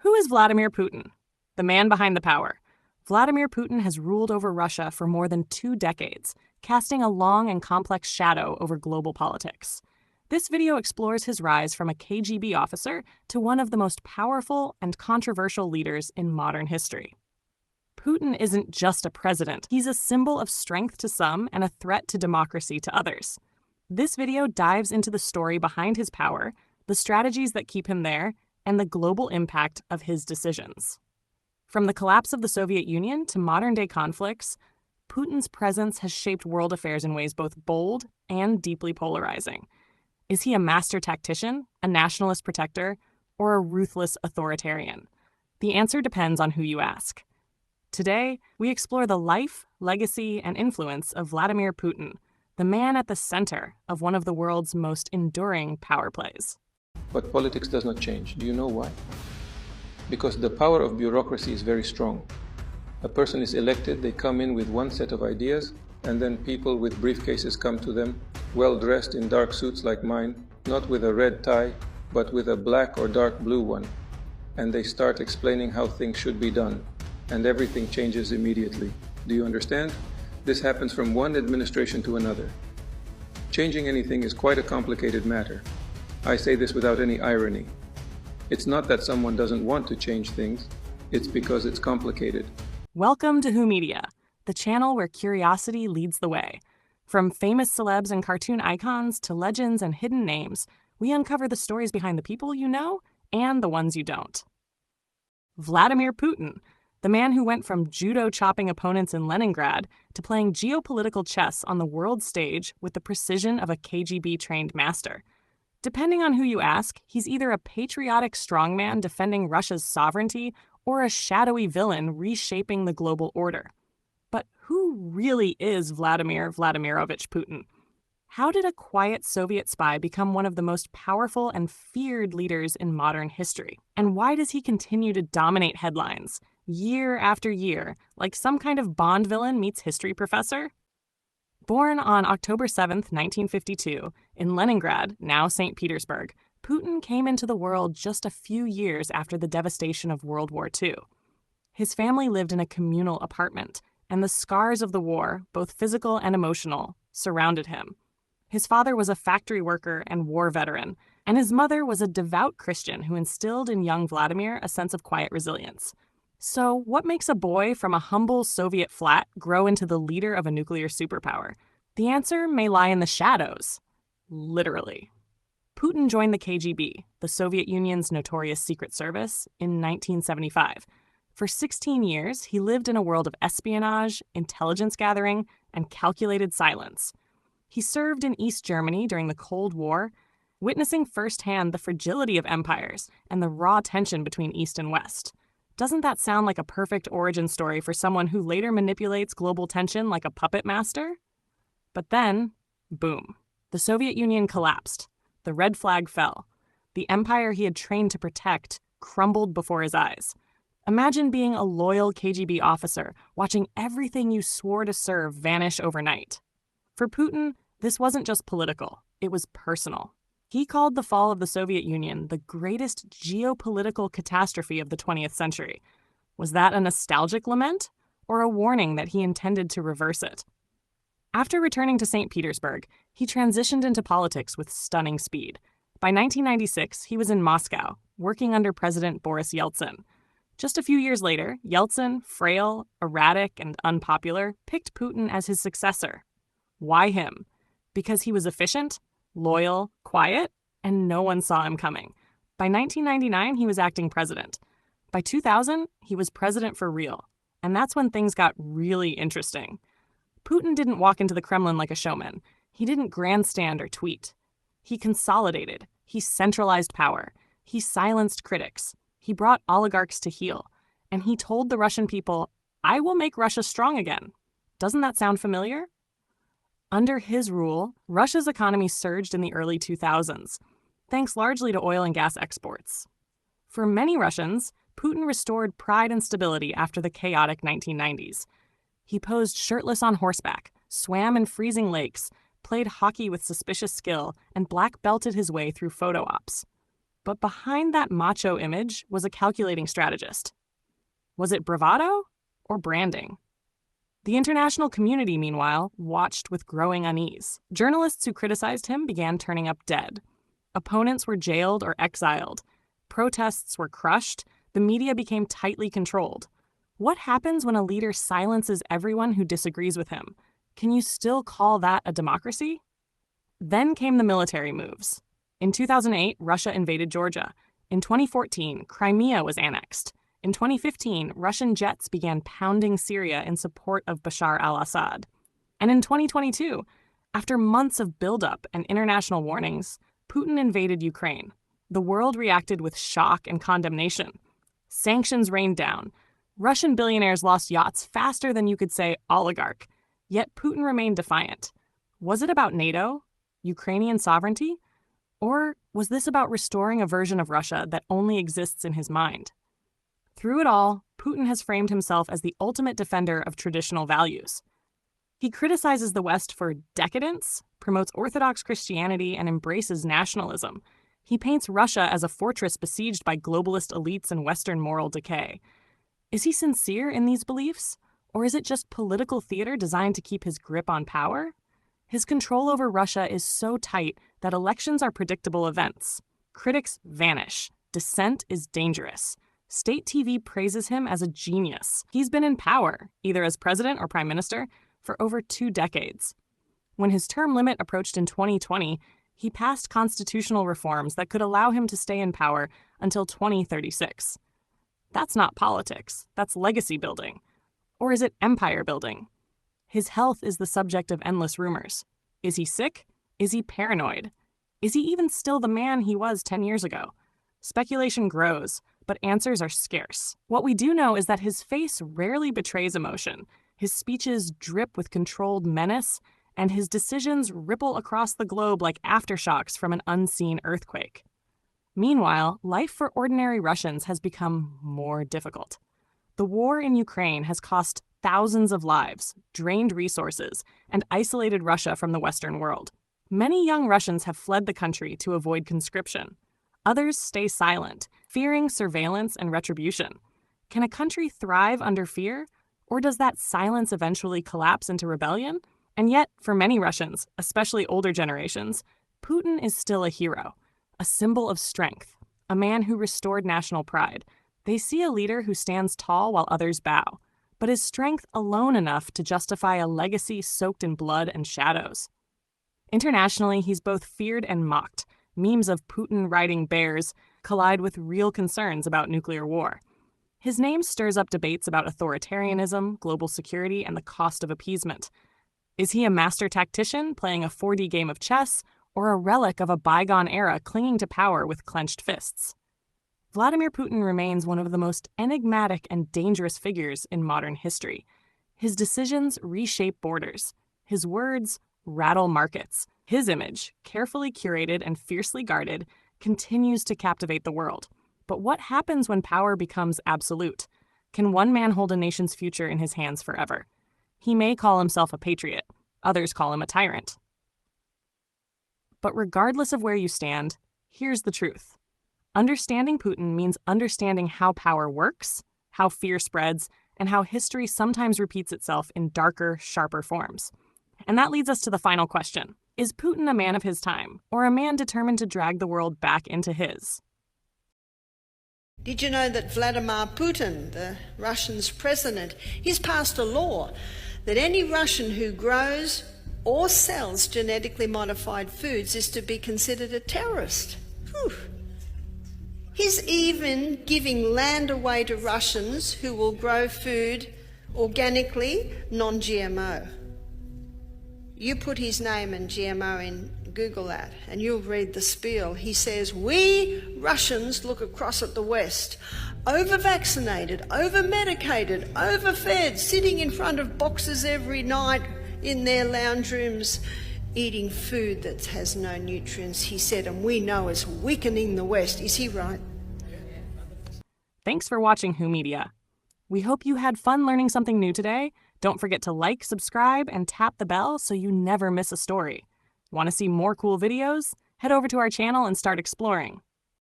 Who is Vladimir Putin? The man behind the power. Vladimir Putin has ruled over Russia for more than 2 decades, casting a long and complex shadow over global politics. This video explores his rise from a KGB officer to one of the most powerful and controversial leaders in modern history. Putin isn't just a president, he's a symbol of strength to some and a threat to democracy to others. This video dives into the story behind his power, the strategies that keep him there, and the global impact of his decisions. From the collapse of the Soviet Union to modern-day conflicts, Putin's presence has shaped world affairs in ways both bold and deeply polarizing. Is he a master tactician, a nationalist protector, or a ruthless authoritarian? The answer depends on who you ask. Today, we explore the life, legacy, and influence of Vladimir Putin, the man at the center of one of the world's most enduring power plays. But politics does not change. Do you know why? Because the power of bureaucracy is very strong. A person is elected, they come in with one set of ideas, and then people with briefcases come to them, well dressed in dark suits like mine, not with a red tie, but with a black or dark blue one. And they start explaining how things should be done. And everything changes immediately. Do you understand? This happens from one administration to another. Changing anything is quite a complicated matter. I say this without any irony. It's not that someone doesn't want to change things, it's because it's complicated. Welcome to Who Media, the channel where curiosity leads the way. From famous celebs and cartoon icons to legends and hidden names, we uncover the stories behind the people you know and the ones you don't. Vladimir Putin, the man who went from judo-chopping opponents in Leningrad to playing geopolitical chess on the world stage with the precision of a KGB-trained master. Depending on who you ask, he's either a patriotic strongman defending Russia's sovereignty or a shadowy villain reshaping the global order. But who really is Vladimir Vladimirovich Putin? How did a quiet Soviet spy become one of the most powerful and feared leaders in modern history? And why does he continue to dominate headlines year after year, like some kind of Bond villain meets history professor? Born on October 7, 1952, in Leningrad, now St. Petersburg, Putin came into the world just a few years after the devastation of World War II. His family lived in a communal apartment, and the scars of the war, both physical and emotional, surrounded him. His father was a factory worker and war veteran, and his mother was a devout Christian who instilled in young Vladimir a sense of quiet resilience. So, what makes a boy from a humble Soviet flat grow into the leader of a nuclear superpower? The answer may lie in the shadows. Literally. Putin joined the KGB, the Soviet Union's notorious secret service, in 1975. For 16 years, he lived in a world of espionage, intelligence gathering, and calculated silence. He served in East Germany during the Cold War, witnessing firsthand the fragility of empires and the raw tension between East and West. Doesn't that sound like a perfect origin story for someone who later manipulates global tension like a puppet master? But then, boom, the Soviet Union collapsed. The red flag fell. The empire he had trained to protect crumbled before his eyes. Imagine being a loyal KGB officer, watching everything you swore to serve vanish overnight. For Putin, this wasn't just political, it was personal. He called the fall of the Soviet Union the greatest geopolitical catastrophe of the 20th century. Was that a nostalgic lament, or a warning that he intended to reverse it? After returning to St. Petersburg, he transitioned into politics with stunning speed. By 1996, he was in Moscow, working under President Boris Yeltsin. Just a few years later, Yeltsin, frail, erratic, and unpopular, picked Putin as his successor. Why him? Because he was efficient, loyal, quiet, and no one saw him coming. By 1999, he was acting president. By 2000, he was president for real. And that's when things got really interesting. Putin didn't walk into the Kremlin like a showman. He didn't grandstand or tweet. He consolidated. He centralized power. He silenced critics. He brought oligarchs to heel. And he told the Russian people, "I will make Russia strong again." Doesn't that sound familiar? Under his rule, Russia's economy surged in the early 2000s, thanks largely to oil and gas exports. For many Russians, Putin restored pride and stability after the chaotic 1990s. He posed shirtless on horseback, swam in freezing lakes, played hockey with suspicious skill, and black belted his way through photo ops. But behind that macho image was a calculating strategist. Was it bravado or branding? The international community, meanwhile, watched with growing unease. Journalists who criticized him began turning up dead. Opponents were jailed or exiled. Protests were crushed. The media became tightly controlled. What happens when a leader silences everyone who disagrees with him? Can you still call that a democracy? Then came the military moves. In 2008, Russia invaded Georgia. In 2014, Crimea was annexed. In 2015, Russian jets began pounding Syria in support of Bashar al-Assad. And in 2022, after months of buildup and international warnings, Putin invaded Ukraine. The world reacted with shock and condemnation. Sanctions rained down. Russian billionaires lost yachts faster than you could say oligarch. Yet Putin remained defiant. Was it about NATO? Ukrainian sovereignty? Or was this about restoring a version of Russia that only exists in his mind? Through it all, Putin has framed himself as the ultimate defender of traditional values. He criticizes the West for decadence, promotes Orthodox Christianity, and embraces nationalism. He paints Russia as a fortress besieged by globalist elites and Western moral decay. Is he sincere in these beliefs? Or is it just political theater designed to keep his grip on power? His control over Russia is so tight that elections are predictable events. Critics vanish. Dissent is dangerous. State TV praises him as a genius. He's been in power, either as president or prime minister, for over 2 decades. When his term limit approached in 2020, he passed constitutional reforms that could allow him to stay in power until 2036. That's not politics. That's legacy building. Or is it empire building? His health is the subject of endless rumors. Is he sick? Is he paranoid? Is he even still the man he was 10 years ago? Speculation grows, but answers are scarce. What we do know is that his face rarely betrays emotion. His speeches drip with controlled menace, and his decisions ripple across the globe like aftershocks from an unseen earthquake. Meanwhile, life for ordinary Russians has become more difficult. The war in Ukraine has cost thousands of lives, drained resources, and isolated Russia from the Western world. Many young Russians have fled the country to avoid conscription. Others stay silent, fearing surveillance and retribution. Can a country thrive under fear, or does that silence eventually collapse into rebellion? And yet, for many Russians, especially older generations, Putin is still a hero, a symbol of strength, a man who restored national pride. They see a leader who stands tall while others bow. But is strength alone enough to justify a legacy soaked in blood and shadows? Internationally, he's both feared and mocked. Memes of Putin riding bears collide with real concerns about nuclear war. His name stirs up debates about authoritarianism, global security, and the cost of appeasement. Is he a master tactician playing a 4D game of chess, or a relic of a bygone era clinging to power with clenched fists? Vladimir Putin remains one of the most enigmatic and dangerous figures in modern history. His decisions reshape borders. His words rattle markets. His image, carefully curated and fiercely guarded, continues to captivate the world. But what happens when power becomes absolute? Can one man hold a nation's future in his hands forever? He may call himself a patriot. Others call him a tyrant. But regardless of where you stand, here's the truth. Understanding Putin means understanding how power works, how fear spreads, and how history sometimes repeats itself in darker, sharper forms. And that leads us to the final question. Is Putin a man of his time, or a man determined to drag the world back into his? Did you know that Vladimir Putin, the Russian's president, he's passed a law that any Russian who grows or sells genetically modified foods is to be considered a terrorist? Whew. He's even giving land away to Russians who will grow food organically, non-GMO. You put his name and GMO in Google that and you'll read the spiel. He says, we Russians look across at the West, over-vaccinated, over-medicated, overfed, sitting in front of boxes every night in their lounge rooms, eating food that has no nutrients, he said, and we know it's weakening the West. Is he right? Thanks for watching Who Media. We hope you had fun learning something new today. Don't forget to like, subscribe, and tap the bell so you never miss a story. Want to see more cool videos? Head over to our channel and start exploring.